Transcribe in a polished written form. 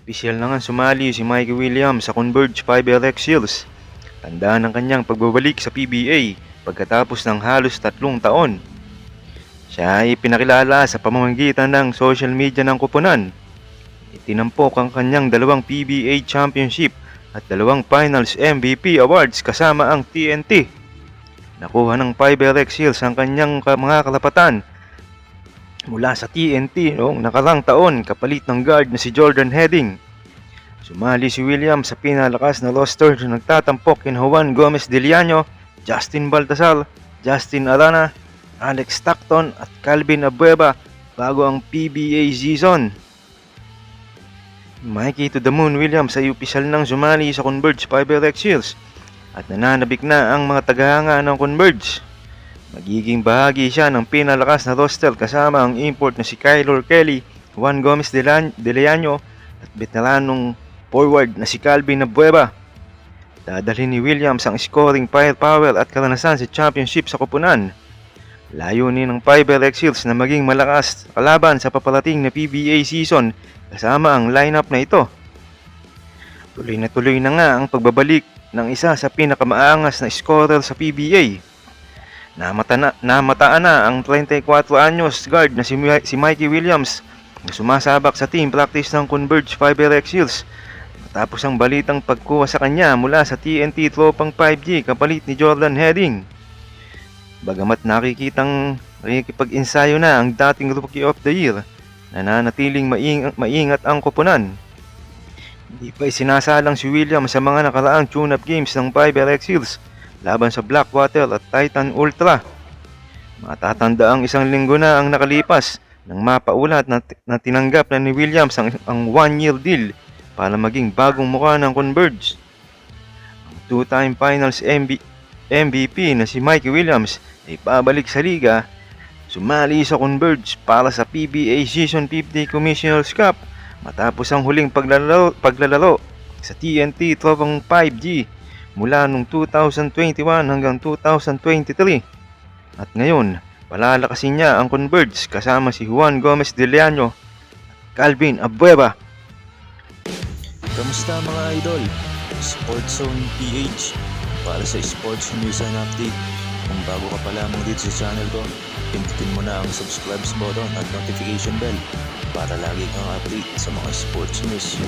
Opisyal na nga sumali si Mikey Williams sa Converge 5LX Seals. Tandaan ng kanyang pagbabalik sa PBA pagkatapos ng halos 3 taon. Siya ay pinakilala sa pamamagitan ng social media ng koponan. Itinampok ang kanyang 2 PBA Championship at 2 Finals MVP Awards kasama ang TNT. Nakuha ng 5LX Seals ang kanyang mga kalapatan mula sa TNT noong nakarang taon kapalit ng guard na si Jordan Heading. Sumali si Williams sa pinalakas na roster na nagtatampok kina Juan Gomez Deliano, Justin Baltasar, Justin Arana, Alex Stockton at Calvin Abueva bago ang PBA season. Mikey to the Moon Williams ay opisyal nang sumali sa Converge 5LX Seals at nananabik na ang mga tagahanga ng Converge. Magiging bahagi siya ng pinalakas na roster kasama ang import na si Kylor Kelly, Juan Gomez Deliano at veteranong forward na si Calvin Abueva. Dadalhin ni Williams ang scoring firepower at karanasan sa championship sa koponan. Layunin ng 5LX Seals na maging malakas kalaban sa paparating na PBA season kasama ang lineup na ito. Tuloy na nga ang pagbabalik ng isa sa pinakamaangas na scorer sa PBA. Namataan na ang 34 anyos guard na si Mikey Williams na sumasabak sa team practice ng Converge 5LX Seals matapos ang balitang pagkuha sa kanya mula sa TNT tropang 5G kapalit ni Jordan Heading. Bagamat nakikipag-ensayo na ang dating Rookie of the Year, nananatiling maingat ang koponan. Hindi pa isinasalang si Williams sa mga nakaraang tune-up games ng 5LX Seals laban sa Blackwater at Titan Ultra. Matatanda ang 1 linggo na ang nakalipas nang mapaulat na tinanggap na ni Williams ang 1-year deal para maging bagong mukha ng Converge. Ang 2-time Finals MVP na si Mikey Williams ay pabalik sa liga, sumali sa Converge para sa PBA Season 50 Commissioner's Cup matapos ang huling paglalaro sa TNT tropang 5G mula noong 2021 hanggang 2023. At ngayon, palalakasin niya ang Converge kasama si Juan Gomez Deliano at Calvin Abueva. Kamusta mga idol? Sports Zone PH para sa sports news and update. Kung bago ka pa lamang dito sa channel ko, pindutin mo na ang subscribe button at notification bell para lagi kang update sa mga sports news.